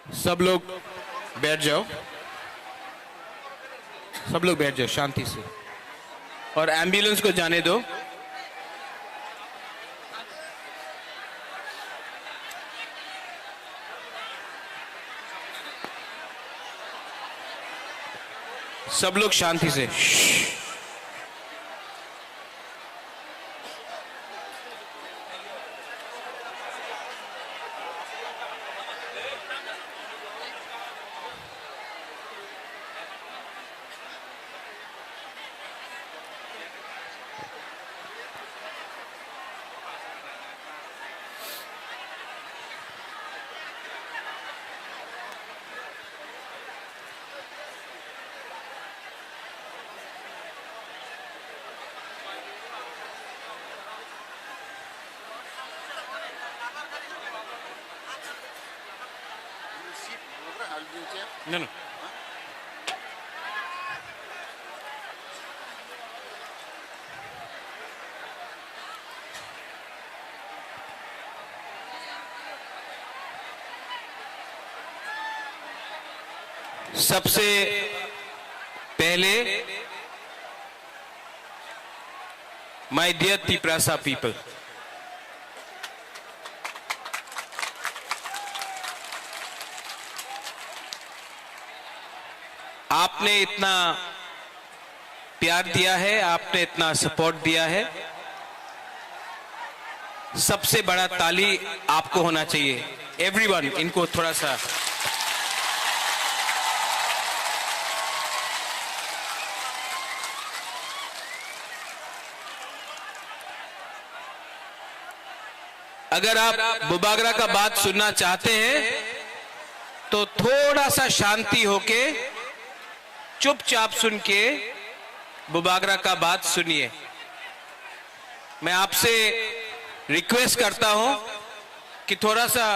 सब लोग बैठ जाओ, सब लोग बैठ जाओ शांति से, और एम्बुलेंस को जाने दो। सब लोग शांति से। No, no. सबसे पहले माय डियर तिपरासा पीपल, आपने इतना प्यार दिया है, आपने इतना सपोर्ट दिया है। सबसे बड़ा ताली आपको होना चाहिए। एवरीवन, इनको थोड़ा सा अगर आप बुबागरा का बात सुनना चाहते हैं तो थोड़ा सा शांति होके चुपचाप सुन के बुबागरा का बात सुनिए। मैं आपसे रिक्वेस्ट करता हूं कि थोड़ा सा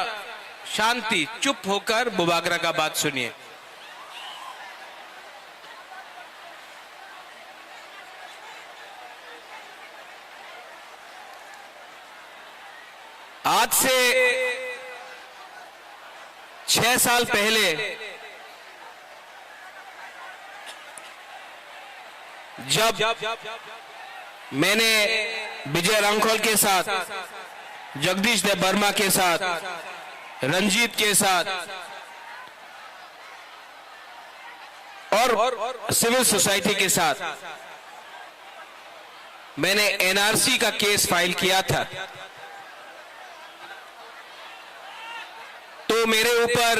शांति, चुप होकर बुबागरा का बात सुनिए। आज से 6 साल पहले जब मैंने विजय रांखोल के साथ, जगदीश देव वर्मा के साथ, रंजीत के साथ और सिविल सोसाइटी के साथ मैंने एनआरसी का केस फाइल किया था, तो मेरे ऊपर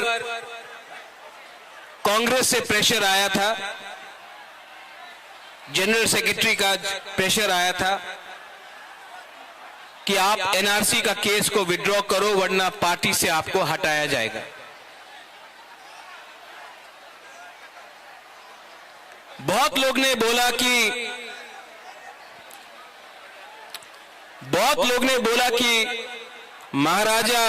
कांग्रेस से प्रेशर आया था, जनरल सेक्रेटरी का प्रेशर आया था कि आप एनआरसी का केस को विड्रॉ करो वरना पार्टी से आपको हटाया जाएगा। बहुत लोग ने बोला कि महाराजा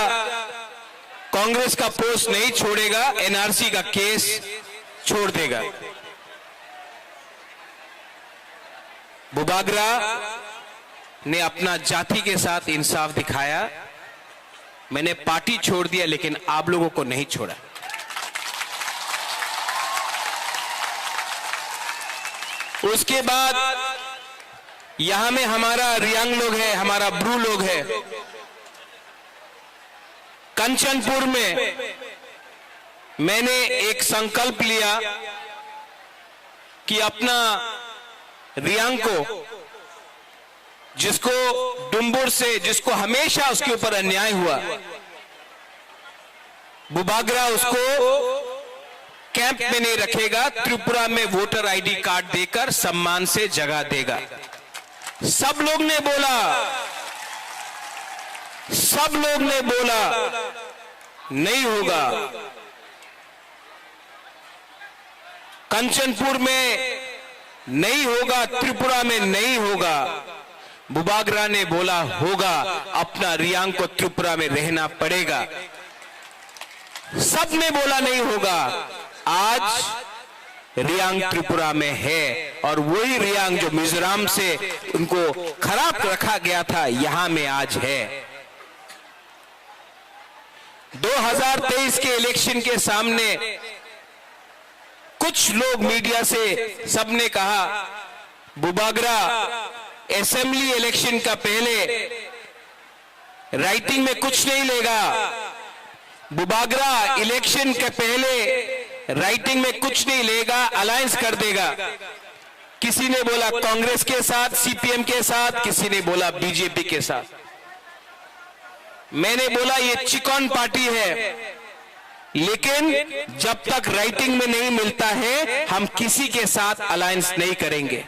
कांग्रेस का पोस्ट नहीं छोड़ेगा, एनआरसी का केस छोड़ देगा। बुबागरा ने अपना जाति के साथ इंसाफ दिखाया। मैंने पार्टी छोड़ दिया लेकिन आप लोगों को नहीं छोड़ा। उसके बाद यहां में हमारा रियांग लोग है, हमारा ब्रू लोग है। कंचनपुर में मैंने एक संकल्प लिया कि अपना रियांग को, जिसको डुम्बुर से, जिसको हमेशा उसके ऊपर अन्याय हुआ, बुबागरा उसको कैंप में नहीं रखेगा, त्रिपुरा में वोटर आईडी कार्ड देकर सम्मान से जगह देगा। सब लोग ने बोला नहीं होगा, कंचनपुर में नहीं होगा, त्रिपुरा में नहीं होगा। बुबागरा ने बोला होगा, अपना रियांग को त्रिपुरा में रहना पड़ेगा। सब ने बोला नहीं होगा। आज रियांग त्रिपुरा में है और वही रियांग जो मिजोरम से उनको खराब रखा गया था, यहां में आज है। 2023 के इलेक्शन के सामने कुछ लोग मीडिया से सबने कहा बुबागरा असेंबली इलेक्शन का पहले राइटिंग में कुछ नहीं लेगा, बुबागरा इलेक्शन के पहले राइटिंग में कुछ नहीं लेगा, अलायंस कर देगा। किसी ने बोला कांग्रेस के साथ, सीपीएम के साथ, किसी ने बोला बीजेपी के साथ। मैंने बोला ये चिकन पार्टी है, लेकिन जब तक राइटिंग में नहीं मिलता है हम किसी के साथ अलायंस नहीं करेंगे।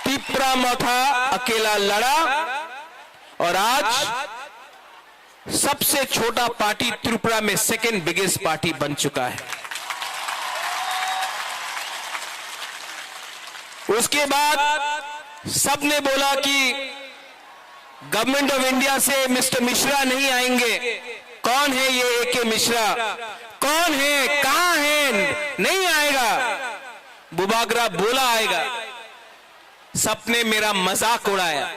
तिपरा मोथा अकेला लड़ा और आज सबसे छोटा पार्टी त्रिपुरा में सेकेंड बिगेस्ट पार्टी बन चुका है। उसके बाद सबने बोला कि गवर्नमेंट ऑफ इंडिया से मिस्टर मिश्रा नहीं आएंगे। कौन है ये एके मिश्रा? कौन है? कहां है? नहीं आएगा। बुबागरा बोला आएगा। सबने मेरा मजाक उड़ाया,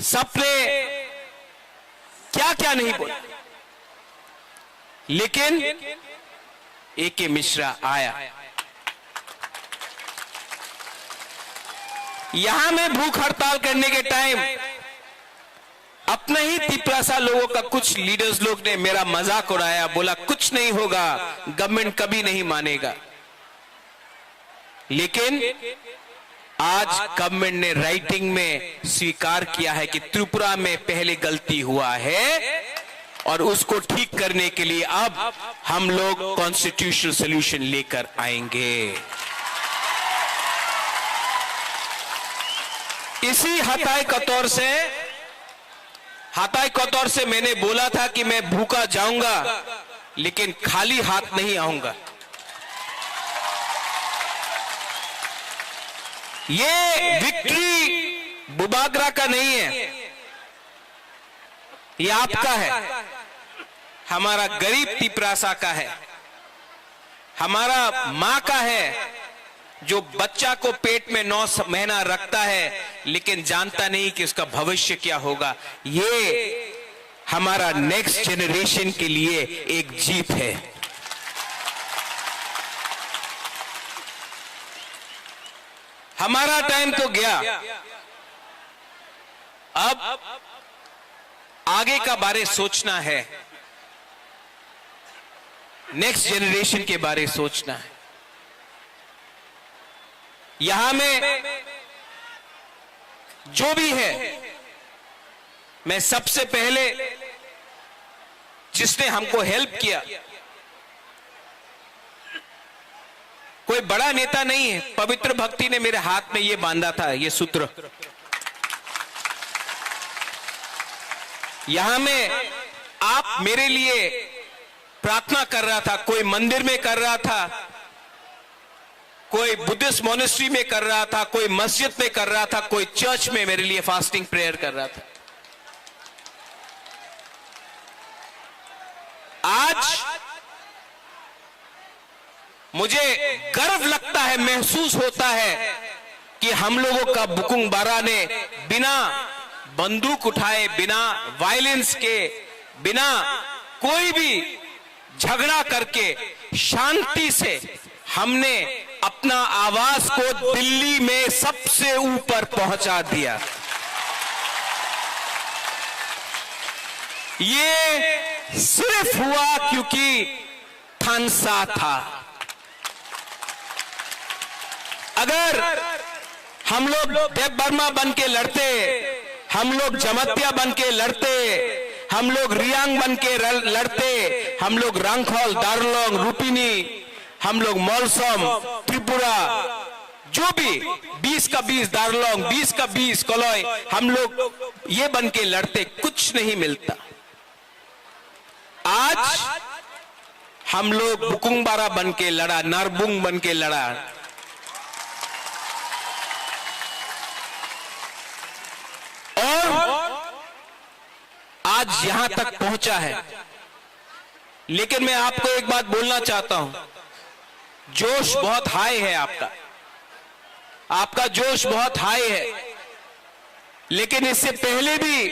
सबने क्या क्या नहीं बोला, लेकिन एके मिश्रा आया। यहां में भूख हड़ताल करने के टाइम अपने ही तिपरासा लोगों का कुछ लीडर्स लोग ने मेरा मजाक उड़ाया, बोला कुछ नहीं होगा, गवर्नमेंट कभी नहीं मानेगा। लेकिन आज गवर्नमेंट ने राइटिंग में स्वीकार किया है कि त्रिपुरा में पहले गलती हुआ है और उसको ठीक करने के लिए अब हम लोग कॉन्स्टिट्यूशनल सॉल्यूशन लेकर आएंगे। इसी हताई कतौर से मैंने बोला था कि मैं भूखा जाऊंगा लेकिन खाली हाथ नहीं आऊंगा। ये विक्ट्री बुबागरा का नहीं है, ये आपका है, हमारा गरीब तिपरासा का है, हमारा मां का है जो बच्चा को पेट में 9 महीना रखता है लेकिन जानता नहीं कि उसका भविष्य क्या होगा। ये हमारा नेक्स्ट जनरेशन के लिए एक जीत है। हमारा टाइम तो गया, अब आगे का बारे सोचना है, नेक्स्ट जनरेशन के बारे सोचना है। यहां में जो भी है, मैं सबसे पहले जिसने हमको हेल्प किया, कोई बड़ा नेता नहीं है, पवित्र भक्ति ने मेरे हाथ में ये बांधा था, ये सूत्र। यहां में आप मेरे लिए प्रार्थना कर रहा था, कोई मंदिर में कर रहा था, कोई बुद्धिस्ट मोनेस्ट्री में कर रहा था, कोई मस्जिद में कर रहा था, कोई चर्च में मेरे लिए फास्टिंग प्रेयर कर रहा था। आज मुझे गर्व लगता है, महसूस होता है कि हम लोगों का बुकुंग बारा ने बिना बंदूक उठाए, बिना वायलेंस के, बिना कोई भी झगड़ा करके शांति से हमने अपना आवाज को दिल्ली में सबसे ऊपर पहुंचा दिया। ये सिर्फ हुआ क्योंकि थानसा था। अगर हम लोग देव बर्मा बन के लड़ते, हम लोग जमत्या बन के लड़ते, हम लोग रियांग बन के लड़ते, हम लोग रंगखोल, दार्लोंग, रूपिनी, हम लोग मौलसम, त्रिपुरा, जो भी 20 का 20 दार्लोंग, 20 का 20 कोलोई, हम लोग ये बन के लड़ते, कुछ नहीं मिलता। आज हम लोग बुकुंग बारा बन के लड़ा, नारबुंग बन के लड़ा। और आज यहां तक पहुंचा है। लेकिन मैं आपको एक बात बोलना चाहता हूं, जोश बहुत हाई है आपका जोश बहुत हाई है, लेकिन इससे पहले भी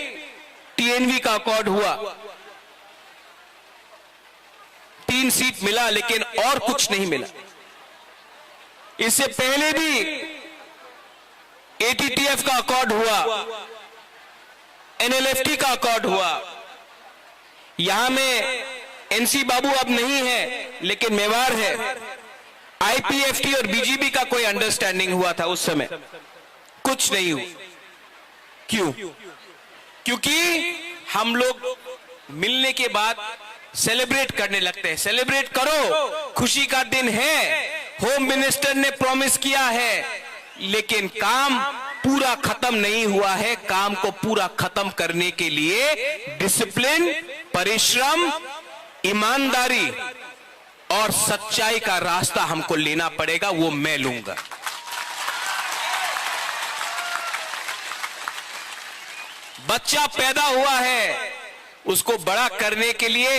टीएनवी का अकॉर्ड हुआ, 3 सीट मिला, लेकिन और कुछ नहीं मिला। इससे पहले भी एटीटीएफ का अकॉर्ड हुआ, एनएलएफटी का अकॉर्ड हुआ। यहां में एनसी बाबू अब नहीं है, लेकिन मेवाड़ है। आईपीएफटी और बीजेपी का कोई अंडरस्टैंडिंग हुआ था उस समय, कुछ नहीं हुआ। क्यों? क्योंकि हम लोग मिलने के बाद सेलिब्रेट करने लगते हैं। सेलिब्रेट करो, खुशी का दिन है, होम मिनिस्टर ने प्रॉमिस किया है, लेकिन काम पूरा खत्म नहीं हुआ है। काम को पूरा खत्म करने के लिए डिसिप्लिन, परिश्रम, ईमानदारी और सच्चाई का रास्ता हमको लेना पड़ेगा, वो मैं लूंगा। बच्चा पैदा हुआ है, उसको बड़ा करने के लिए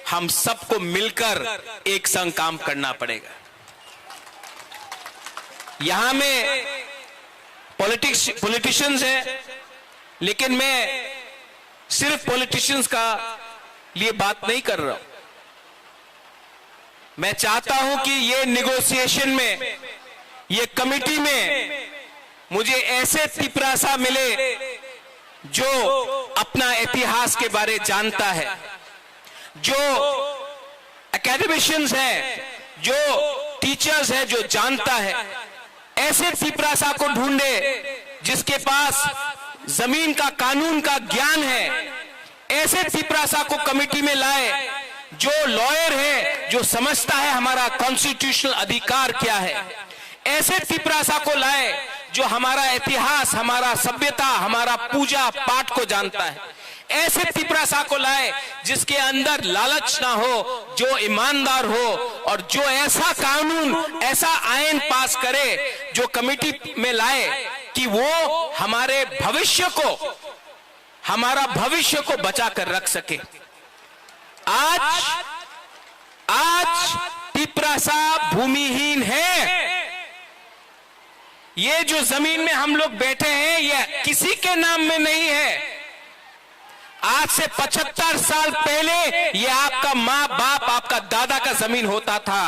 हम सबको मिलकर एक संग काम करना पड़ेगा। यहां में पॉलिटिशियंस हैं, लेकिन मैं सिर्फ पॉलिटिशियंस का लिए बात नहीं कर रहा हूं। मैं चाहता हूं कि ये निगोशिएशन में, ये कमिटी में मुझे ऐसे तिपरासा मिले जो अपना इतिहास के बारे जानता है, जो एकेडमिशियंस हैं, जो टीचर्स हैं, जो जानता है। ऐसे तिपरासा को ढूंढे जिसके पास जमीन का, कानून का ज्ञान है। ऐसे तिपरासा को कमेटी में लाए जो लॉयर है, जो समझता है हमारा कॉन्स्टिट्यूशनल अधिकार क्या है। ऐसे तिपरासा को लाए जो हमारा इतिहास, हमारा सभ्यता, हमारा पूजा पाठ को जानता है। ऐसे तिपरासा को लाए जिसके अंदर लालच ना हो, जो ईमानदार हो, और जो ऐसा कानून, ऐसा आईन पास करे, जो कमेटी में लाए कि वो हमारे भविष्य को, हमारा भविष्य को बचा कर रख सके। आज तिपरासा भूमिहीन है। ये जो जमीन में हम लोग बैठे हैं, ये किसी के नाम में नहीं है। आज से 75 साल पहले ये आपका माँ बाप, आपका दादा का जमीन होता था,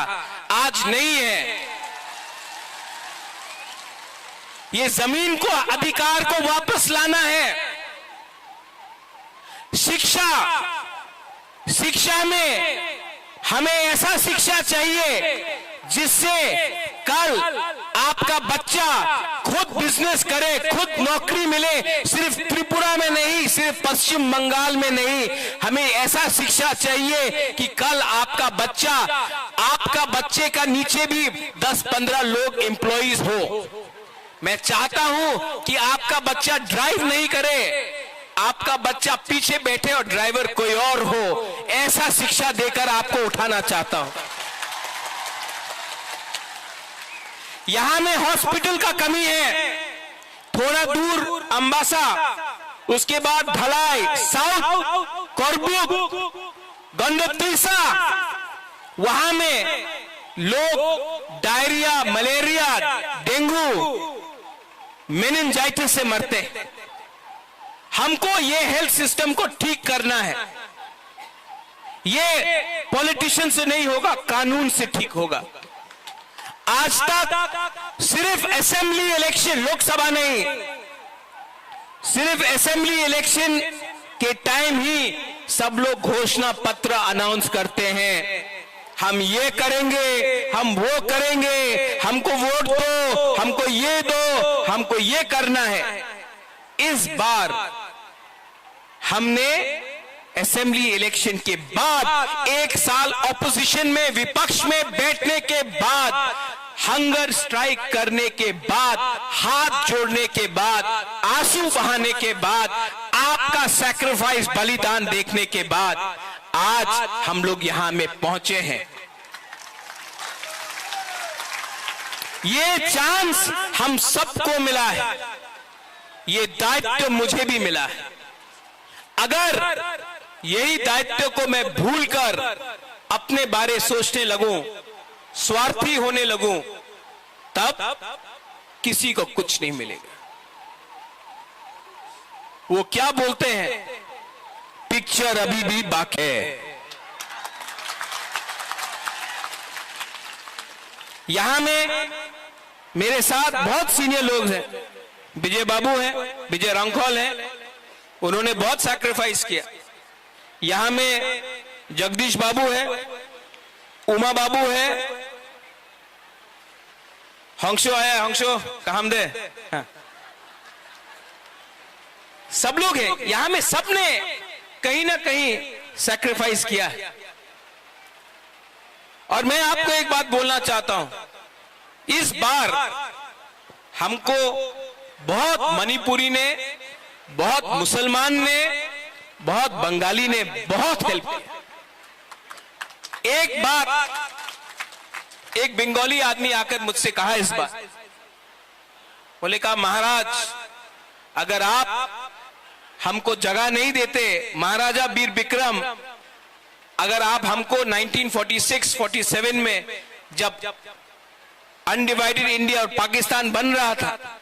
आज नहीं है। ये जमीन को, अधिकार को वापस लाना है। शिक्षा में हमें ऐसा शिक्षा चाहिए जिससे कल आपका बच्चा खुद बिजनेस करे, खुद नौकरी मिले। सिर्फ त्रिपुरा में नहीं, सिर्फ पश्चिम बंगाल में नहीं, हमें ऐसा शिक्षा चाहिए कि कल आपका बच्चा, आपका बच्चे का नीचे भी 10-15 लोग एम्प्लॉइज हो। मैं चाहता हूं कि आपका बच्चा ड्राइव नहीं करे, आपका बच्चा पीछे बैठे और ड्राइवर कोई और हो। ऐसा शिक्षा देकर आपको उठाना चाहता हूं। यहां में हॉस्पिटल का कमी है, थोड़ा दूर अंबासा, उसके बाद ढलाई, साउथ कोरबुक, गंडतीसा, वहां में लोग डायरिया, मलेरिया, डेंगू, मेनिंजाइटिस से मरते हैं। हमको ये हेल्थ सिस्टम को ठीक करना है। ये पॉलिटिशियन से नहीं होगा, कानून से ठीक होगा। आज तक सिर्फ असेंबली इलेक्शन, लोकसभा नहीं, सिर्फ असेंबली इलेक्शन के टाइम ही सब लोग घोषणा पत्र अनाउंस करते हैं। हम ये करेंगे, हम वो करेंगे, हमको वोट दो, हमको ये दो, हमको ये करना है। इस बार हमने असेंबली इलेक्शन के बाद, 1 साल ऑपोजिशन में, विपक्ष में बैठने के बाद, हंगर स्ट्राइक करने के बाद, हाथ जोड़ने के बाद, आंसू बहाने के बाद, आपका सैक्रिफाइस, बलिदान देखने के बाद आज हम लोग यहां में पहुंचे हैं। ये चांस हम सबको मिला है, ये दायित्व मुझे भी मिला है। अगर यही दायित्व को मैं भूलकर अपने बारे सोचने लगूं, स्वार्थी होने लगूं, तब किसी को कुछ नहीं मिलेगा। वो क्या बोलते हैं, पिक्चर अभी भी बाकी है। यहां में मेरे साथ बहुत सीनियर लोग हैं। विजय बाबू हैं, विजय रंखौल हैं, उन्होंने बहुत सैक्रिफाइस किया। यहां में जगदीश बाबू है, उमा बाबू है, हंसो आया, हंसो काम दे, हाँ। सब लोग हैं यहां में, सबने कहीं ना कहीं सैक्रिफाइस किया है। और मैं आपको एक बात बोलना चाहता हूं, इस बार हमको बहुत मणिपुरी ने, बहुत मुसलमान ने, बहुत बंगाली ने बहुत हेल्प किया। एक बार एक बंगाली आदमी आकर मुझसे कहा इस बार, बोले कहा महाराज अगर आप हमको जगह नहीं देते, महाराजा वीर विक्रम अगर आप हमको 1946-47 में जब अनडिवाइडेड इंडिया और पाकिस्तान बन रहा था,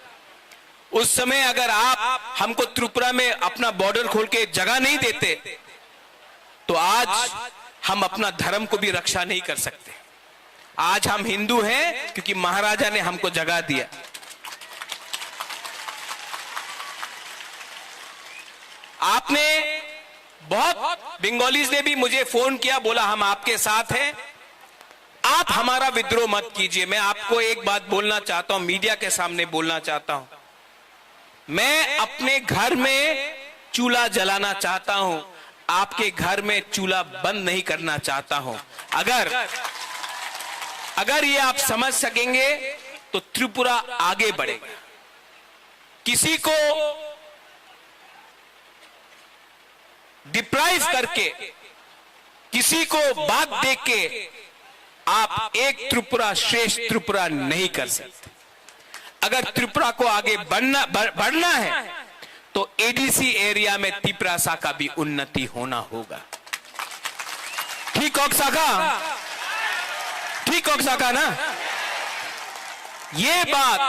उस समय अगर आप हमको त्रिपुरा में अपना बॉर्डर खोल के जगह नहीं देते तो आज हम अपना धर्म को भी रक्षा नहीं कर सकते। आज हम हिंदू हैं क्योंकि महाराजा ने हमको जगह दिया। आपने बहुत बंगालीज ने भी मुझे फोन किया, बोला हम आपके साथ हैं, आप हमारा विद्रोह मत कीजिए। मैं आपको एक बात बोलना चाहता हूं, मीडिया के सामने बोलना चाहता हूं, मैं अपने घर में चूल्हा जलाना चाहता हूं, आपके घर में चूल्हा बंद नहीं करना चाहता हूं। अगर ये आप समझ सकेंगे तो त्रिपुरा आगे बढ़ेगा। किसी को डिप्राइव करके, किसी को बात दे के आप एक त्रिपुरा श्रेष्ठ त्रिपुरा नहीं कर सकते। अगर त्रिपुरा को आगे बढ़ना है तो एडीसी एरिया में तिपरासा का भी उन्नति होना होगा। ठीक ऑक्साका, ठीक ऑक्साका ना। ये बात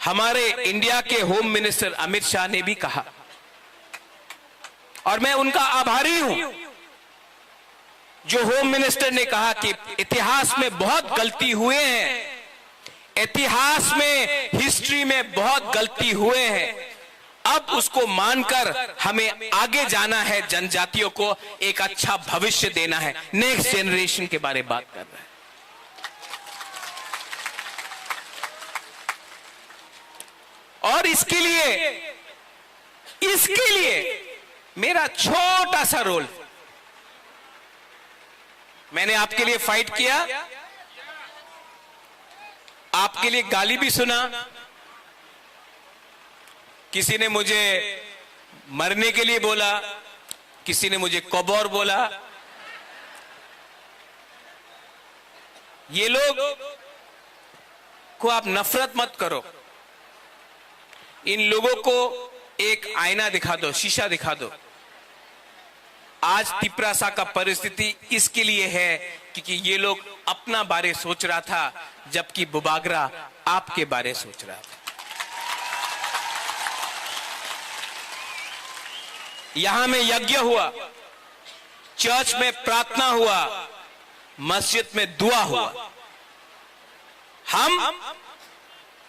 हमारे इंडिया के होम मिनिस्टर अमित शाह ने भी कहा और मैं उनका आभारी हूं। जो होम मिनिस्टर ने कहा कि इतिहास में बहुत गलती हुए हैं, इतिहास में, हिस्ट्री में बहुत गलती हुए हैं, अब उसको मानकर हमें आगे जाना है, जनजातियों को एक अच्छा भविष्य देना है, नेक्स्ट जनरेशन के बारे में बात कर रहे हैं। और इसके लिए मेरा छोटा सा रोल, मैंने आपके लिए फाइट किया, आपके लिए गाली भी सुना, किसी ने मुझे मरने के लिए बोला, किसी ने मुझे कबौर बोला। ये लोग को आप नफरत मत करो, इन लोगों को एक आईना दिखा दो, शीशा दिखा दो। आज तिपरासा का परिस्थिति इसके लिए है क्योंकि ये लोग अपना बारे सोच रहा था, जबकि बुबागरा आपके बारे सोच रहा था। यहां में यज्ञ हुआ, चर्च में प्रार्थना हुआ, मस्जिद में दुआ हुआ। हम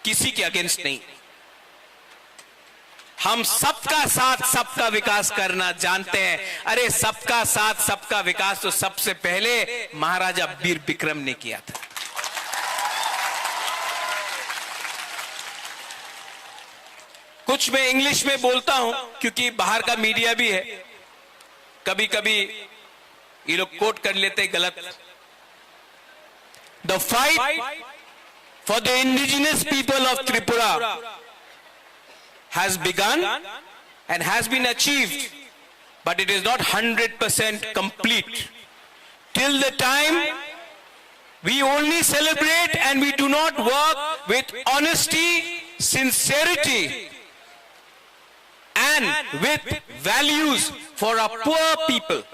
किसी के अगेंस्ट नहीं, हम सबका साथ सबका विकास करना जानते हैं। अरे सबका साथ सबका विकास तो सबसे पहले महाराजा वीर विक्रम ने किया था। कुछ मैं इंग्लिश में बोलता हूं क्योंकि बाहर का मीडिया भी है, कभी कभी ये लोग कोट कर लेते गलत। The fight for the indigenous people of Tripura has begun and has been achieved, but it is not 100% complete. Till the time we only celebrate and we do not work with honesty, sincerity and with values for our poor people,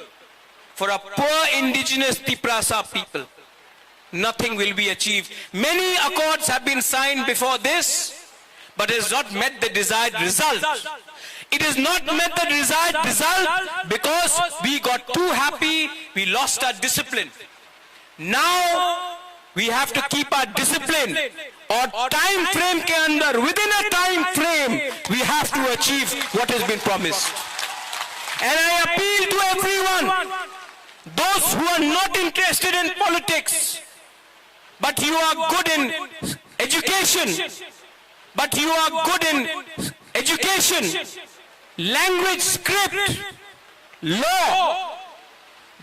for our poor indigenous Tiprasa people, nothing will be achieved. Many accords have been signed before this, but has not met the desired result. It has not met the desired result because we got too happy, we lost our discipline. Now we have to keep our discipline, और time frame के अंदर, within a time frame, we have to achieve what has been promised. And I appeal to everyone, those who are not interested in politics, but you are good in education, language, script, law,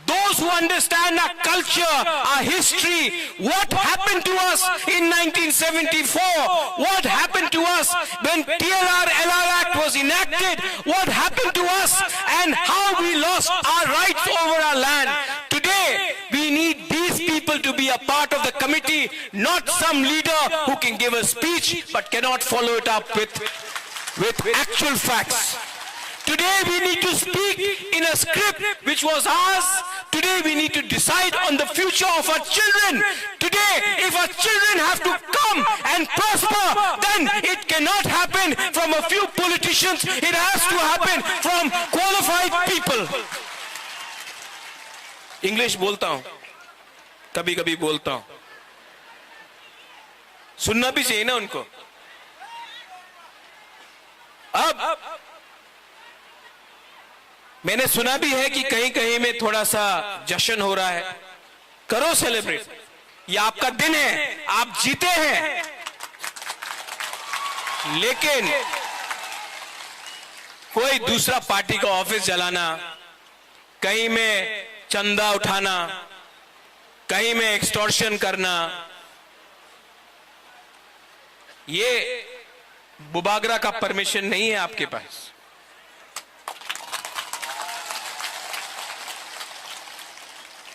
those who understand our culture, our history, what happened to us in 1974, what happened to us when TLR-LR Act was enacted, what happened to us and how we lost our rights over our land. Today, we need these people to be a part of the committee, not some leader who can give a speech but cannot follow it up with actual facts. Today we need to speak in a script which was ours. Today we need to decide on the future of our children. Today, if our children have to come and prosper, then it cannot happen from a few politicians. It has to happen from qualified people. English बोलता हूं, कभी कभी बोलता हूं, सुनना भी चाहिए ना उनको. अब मैंने सुना भी है कि कहीं कहीं में थोड़ा सा जश्न हो रहा है. करो सेलिब्रेट, ये आपका दिन है, आप जीते हैं. लेकिन कोई दूसरा पार्टी का ऑफिस जलाना, कहीं में चंदा उठाना, कहीं में एक्सटॉर्शन करना, ये बुबागरा का परमिशन नहीं है आपके पास.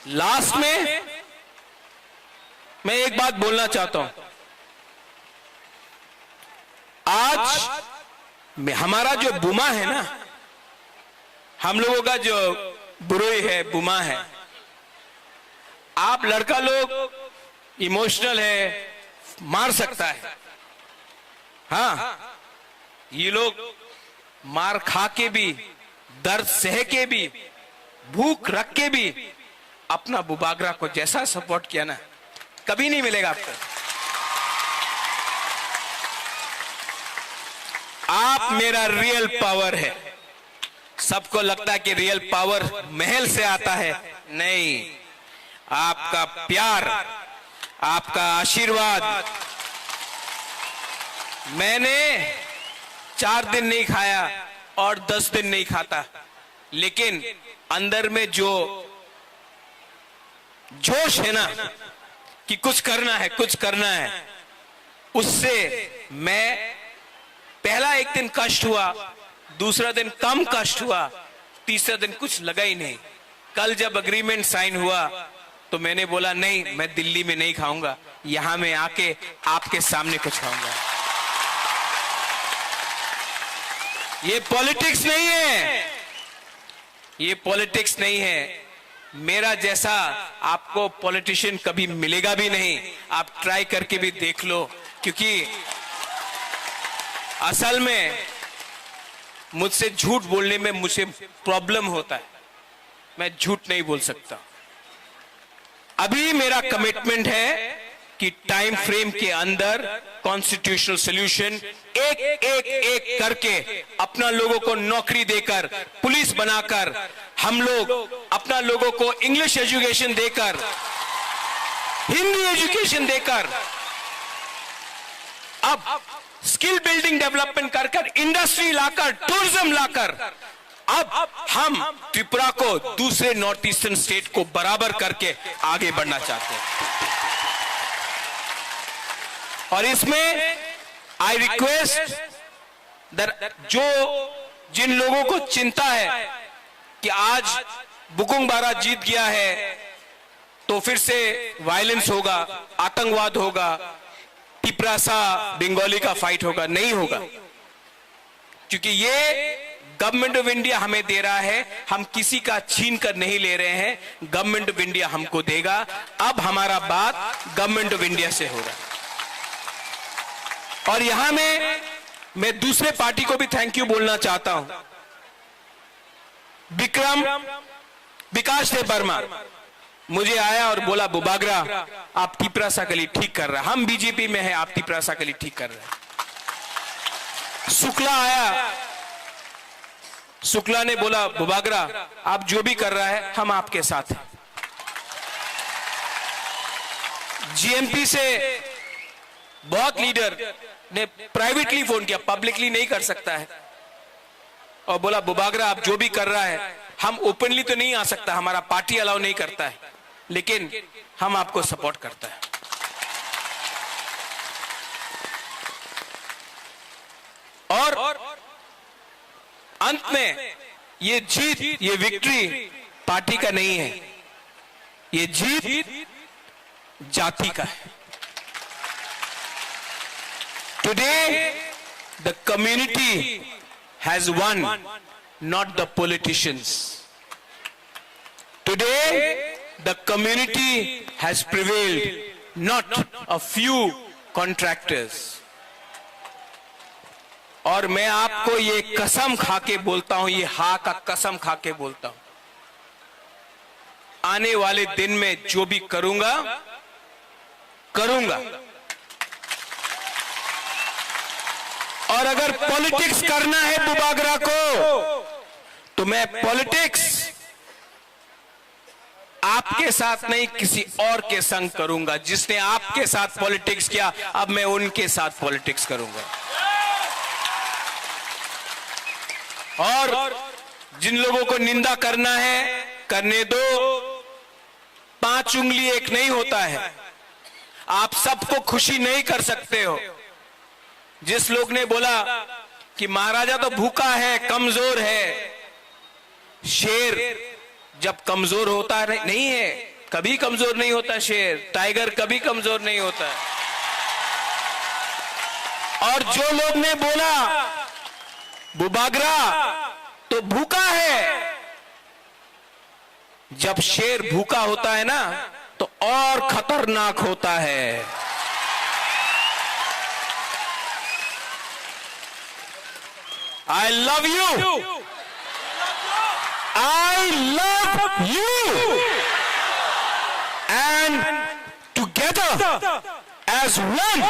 लास्ट में मैं एक बात बोलना चाहता हूं. आज हमारा जो बुमा है ना, हम लोगों का जो बुरोई है, बुमा है. आप लड़का लोग इमोशनल है, मार सकता है. हाँ, ये लोग मार खा के भी, दर्द सह के भी, भूख रख के भी अपना बुबागरा को जैसा सपोर्ट किया ना, कभी नहीं मिलेगा आपको. आप मेरा रियल पावर है. सबको लगता है कि रियल पावर महल से आता है. नहीं, आपका प्यार, आपका आशीर्वाद. मैंने 4 दिन नहीं खाया और 10 दिन नहीं खाता, लेकिन अंदर में जो जोश है ना कि कुछ करना है, कुछ करना है, उससे मैं पहला एक दिन कष्ट हुआ, दूसरा दिन कम कष्ट हुआ, तीसरा दिन कुछ लगा ही नहीं. कल जब एग्रीमेंट साइन हुआ तो मैंने बोला नहीं, मैं दिल्ली में नहीं खाऊंगा, यहां मैं आके आपके सामने कुछ खाऊंगा. ये पॉलिटिक्स नहीं है, ये पॉलिटिक्स नहीं है. मेरा जैसा आपको पॉलिटिशियन कभी मिलेगा भी नहीं. आप ट्राई करके भी देख लो, क्योंकि असल में मुझसे झूठ बोलने में मुझे प्रॉब्लम होता है. मैं झूठ नहीं बोल सकता. अभी मेरा कमिटमेंट है कि टाइम फ्रेम के अंदर कॉन्स्टिट्यूशनल सॉल्यूशन एक करके अपना लोगों को नौकरी देकर, पुलिस बनाकर, हम लोग अपना लोगों को इंग्लिश एजुकेशन देकर, हिंदी एजुकेशन देकर, अब स्किल बिल्डिंग डेवलपमेंट कर इंडस्ट्री लाकर, टूरिज्म लाकर, अब हम त्रिपुरा को दूसरे नॉर्थ ईस्टर्न स्टेट को बराबर करके आगे बढ़ना चाहते हैं. और इसमें आई रिक्वेस्ट जिन लोगों को चिंता है कि आज बुकुंग बारा जीत गया है तो फिर से वायलेंस होगा, आतंकवाद होगा, टिपरासा बंगाली का फाइट होगा, नहीं होगा. क्योंकि ये गवर्नमेंट ऑफ इंडिया हमें दे रहा है, हम किसी का छीन कर नहीं ले रहे हैं. गवर्नमेंट ऑफ इंडिया हमको देगा. अब हमारा बात गवर्नमेंट ऑफ इंडिया से होगा. और यहां में मैं दूसरे पार्टी को भी थैंक यू बोलना चाहता हूं। विकास देव वर्मा मुझे आया और बोला, बुबागरा आप तिपरासा के लिए ठीक कर रहे हैं, हम बीजेपी में हैं, आप तिपरासा के लिए ठीक कर रहे हैं। शुक्ला आया, शुक्ला ने बोला, बुबागरा आप जो भी कर रहा है हम आपके साथ हैं। जीएमपी से बहुत लीडर ने प्राइवेटली फोन किया, पब्लिकली नहीं कर सकता है, और बोला बुबागरा आप जो भी कर रहा है, हम ओपनली तो नहीं आ सकता, हमारा पार्टी अलाउ नहीं करता है, लेकिन हम आपको सपोर्ट करता है। और अंत में ये जीत, ये विक्ट्री पार्टी का नहीं है, ये जीत जाति का है। Today, the community has won, not the politicians. Today, the community has prevailed, not a few contractors. और मैं आपको ये कसम खा के बोलता हूं, ये हा का कसम खा के बोलता हूं, आने वाले दिन में जो भी करूंगा और अगर पॉलिटिक्स करना है बुबागरा को, तो मैं पॉलिटिक्स आपके साथ नहीं किसी और के संग करूंगा। जिसने आपके साथ पॉलिटिक्स किया, अब मैं उनके साथ पॉलिटिक्स करूंगा। और जिन लोगों को निंदा करना है करने दो, 5 उंगली एक नहीं होता है, आप सबको खुशी नहीं कर सकते हो। जिस लोग ने बोला कि महाराजा तो भूखा है, कमजोर है, शेर जब कमजोर होता नहीं है, कभी कमजोर नहीं होता शेर, टाइगर कभी कमजोर नहीं होता। और जो लोग ने बोला बुबागरा तो भूखा है, जब शेर भूखा होता है ना तो और खतरनाक होता है। I love you. I love you. And together as one,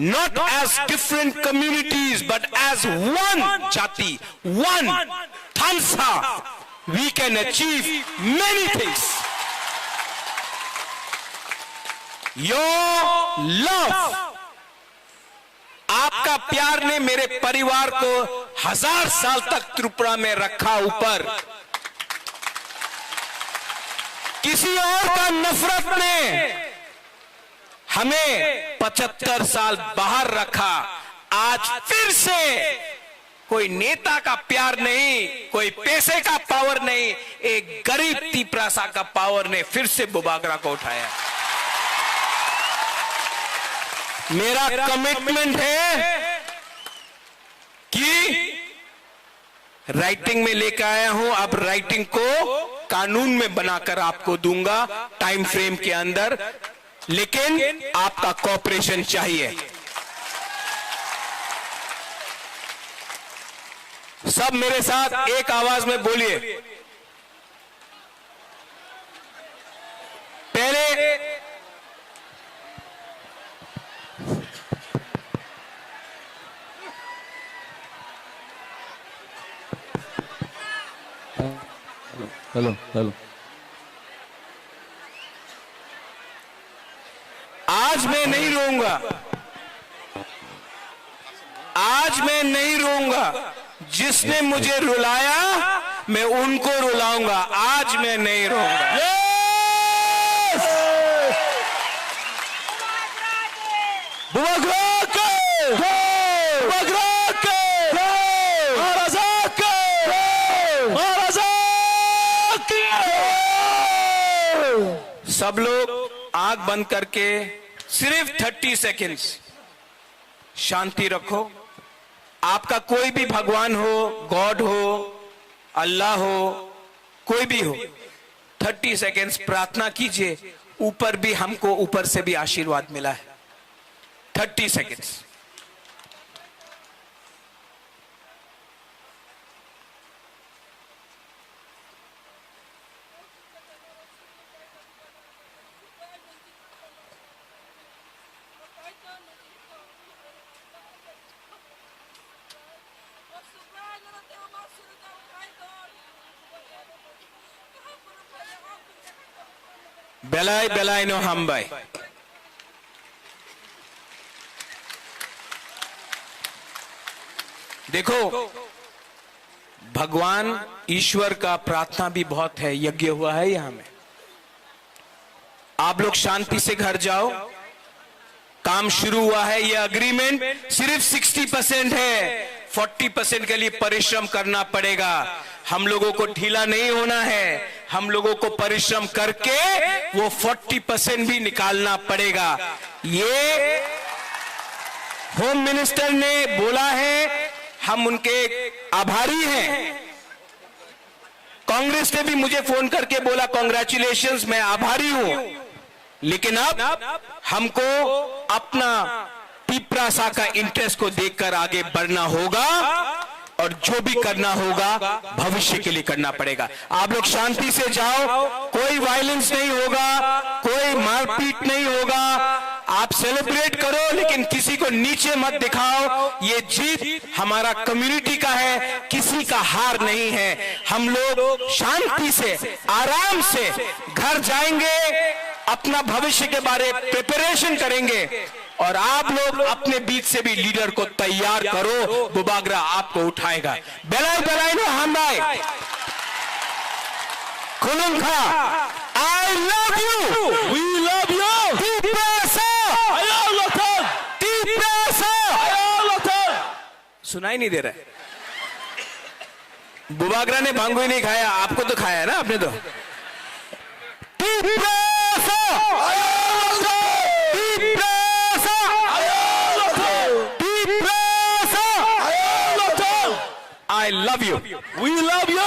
not as different communities, but as one Jati, one Thansa, we can achieve many things. Your love, आपका प्यार ने मेरे परिवार को 1000 साल तक त्रिपुरा में रखा ऊपर। किसी और का नफरत ने हमें 75 साल बाहर रखा। आज फिर से कोई नेता का प्यार नहीं, कोई पैसे का पावर नहीं, एक गरीब तिपरासा का पावर ने फिर से बुबागरा को उठाया। मेरा कमिटमेंट है कि राइटिंग में लेकर आया हूं, अब राइटिंग को कानून में बनाकर आपको दूंगा टाइम फ्रेम के अंदर, लेकिन आपका कोऑपरेशन चाहिए। सब मेरे साथ एक आवाज में बोलिए। पहले हेलो हेलो, आज मैं नहीं रोऊंगा, आज मैं नहीं रोऊंगा। जिसने मुझे रुलाया मैं उनको रुलाऊंगा, आज मैं नहीं रोऊंगा। सब लोग आंख बंद करके सिर्फ 30 सेकेंड्स शांति रखो। आपका कोई भी भगवान हो, गॉड हो, अल्लाह हो, कोई भी हो, 30 सेकेंड्स प्रार्थना कीजिए। ऊपर भी हमको ऊपर से भी आशीर्वाद मिला है। 30 सेकेंड्स। बेलाय बेलाय नो हामबाय। देखो, भगवान ईश्वर का प्रार्थना भी बहुत है, यज्ञ हुआ है यहां में। आप लोग शांति से घर जाओ, काम शुरू हुआ है। यह अग्रीमेंट सिर्फ 60% है, 40% के लिए परिश्रम करना पड़ेगा। हम लोगों को ढीला नहीं होना है, हम लोगों को परिश्रम करके वो 40% भी निकालना पड़ेगा। ये होम मिनिस्टर ने बोला है, हम उनके आभारी हैं। कांग्रेस ने भी मुझे फोन करके बोला कांग्रेचुलेशंस, मैं आभारी हूं। लेकिन अब हमको अपना पिपरासा का इंटरेस्ट को देखकर आगे बढ़ना होगा और जो भी करना होगा भविष्य के लिए करना पड़ेगा। आप लोग शांति से जाओ, कोई वायलेंस नहीं होगा, कोई मारपीट नहीं होगा। आप सेलिब्रेट करो, लेकिन किसी को नीचे मत दिखाओ। ये जीत हमारा कम्युनिटी का है, किसी का हार नहीं है। हम लोग शांति से आराम से घर जाएंगे, अपना भविष्य के बारे प्रिपरेशन करेंगे। और आप लोग अपने बीच से भी लीडर को तैयार करो, बुबागरा आपको उठाएगा। बेलाय बेलाय नो हामबाय। खुलुमखा, I love you, we love you. सुनाई नहीं दे रहा है। बुबागरा ने भांगू ही नहीं खाया, आपको तो खाया है ना आपने तो। I love you. We love you.